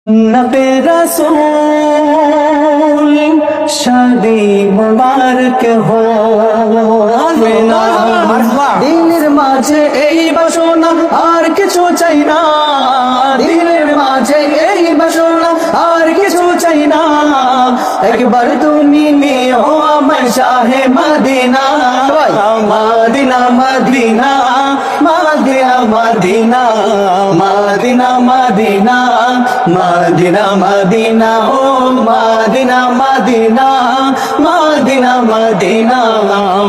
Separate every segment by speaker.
Speaker 1: नबी रसूल शादी मुबारक हो দিনের মাঝে এই বাসনা আর কিছু চাই না, দিনের মাঝে এই বাসনা আর কিছু চাই না। একবার তুমি নিও আমার শাহে Medina, Medina Medina Medina Medina Medina Medina Medina Medina ও Medina Medina Medina Medina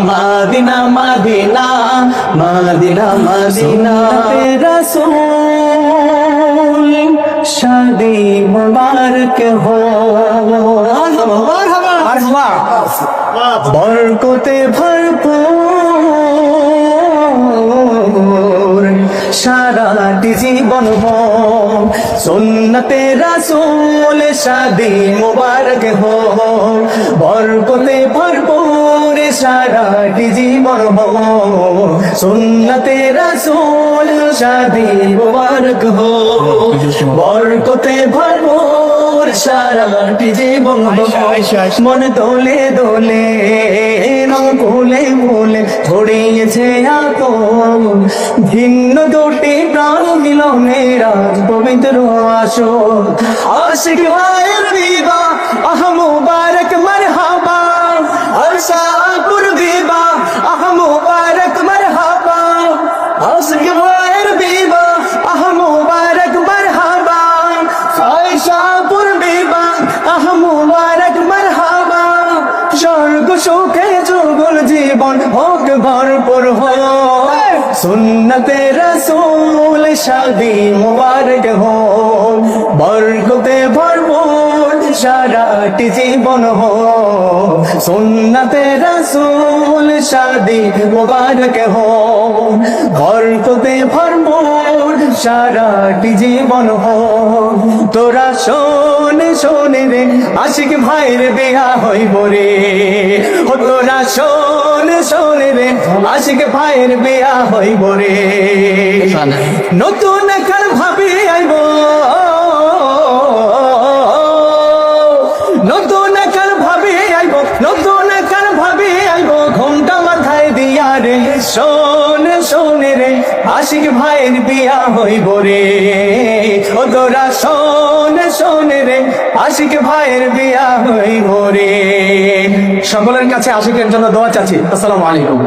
Speaker 1: Medina Medina Medina Medina রसूल शादी मुबारक हो बरकते भरपूर সারাটি জীবন हो सुन्नते रसूल शादी मुबारक हो बरकते भरपूर সারাটি জীবন हो सुन्नते रसूल शादी मुबारक हो बरकते भरपूर সারাটি জীবন हो মন দোলে দোলে রং ফুলে ফুলে ছড়িয়েছে আতন ভিন্ন দুটি প্রাণ মিলনে রাজ পবিত্র আসর আশিক ভাইয়ের বিবাহ আহ মুবারক মারহাবা আশাকুর বিবাহ আহ মুবারক মারহাবা আশিক ভাইয়ের বিবাহ আহ মুবারক মারহাবা আশাকুর বিবাহ আহ মুবারক মারহাবা স্বর্গ সুখে যুগল জীবন হোক ভরপুর हो सुन्नते रसूल शादी मुबारक हो बरकते भरपूर সারাটি জীবন हो सुन्नते रसूल शादी मुबारक हो बरकते भरपूर সারাটি জীবন हो তোরা শোন শোন রে আশিক ভাইয়ের বিয়া হইব রে ও তোরা শোন শোন রে আশিক ভাইয়ের বিয়া হইব রে নতুন কাল ভাবি আইব নতুন কাল ভাবি আইব নতুন কাল ভাবি আইব ঘুমটা মাথায় দিয়া রে শোন শোন রে আশিক ভাইয়ের বিয়া হইব রে ও তোরা শোন শোন রে আশিক ভাইয়ের বিয়া হইব রে সকলের কাছে আশিকের জন্য দোয়া চাচ্ছি। আসসালামু আলাইকুম।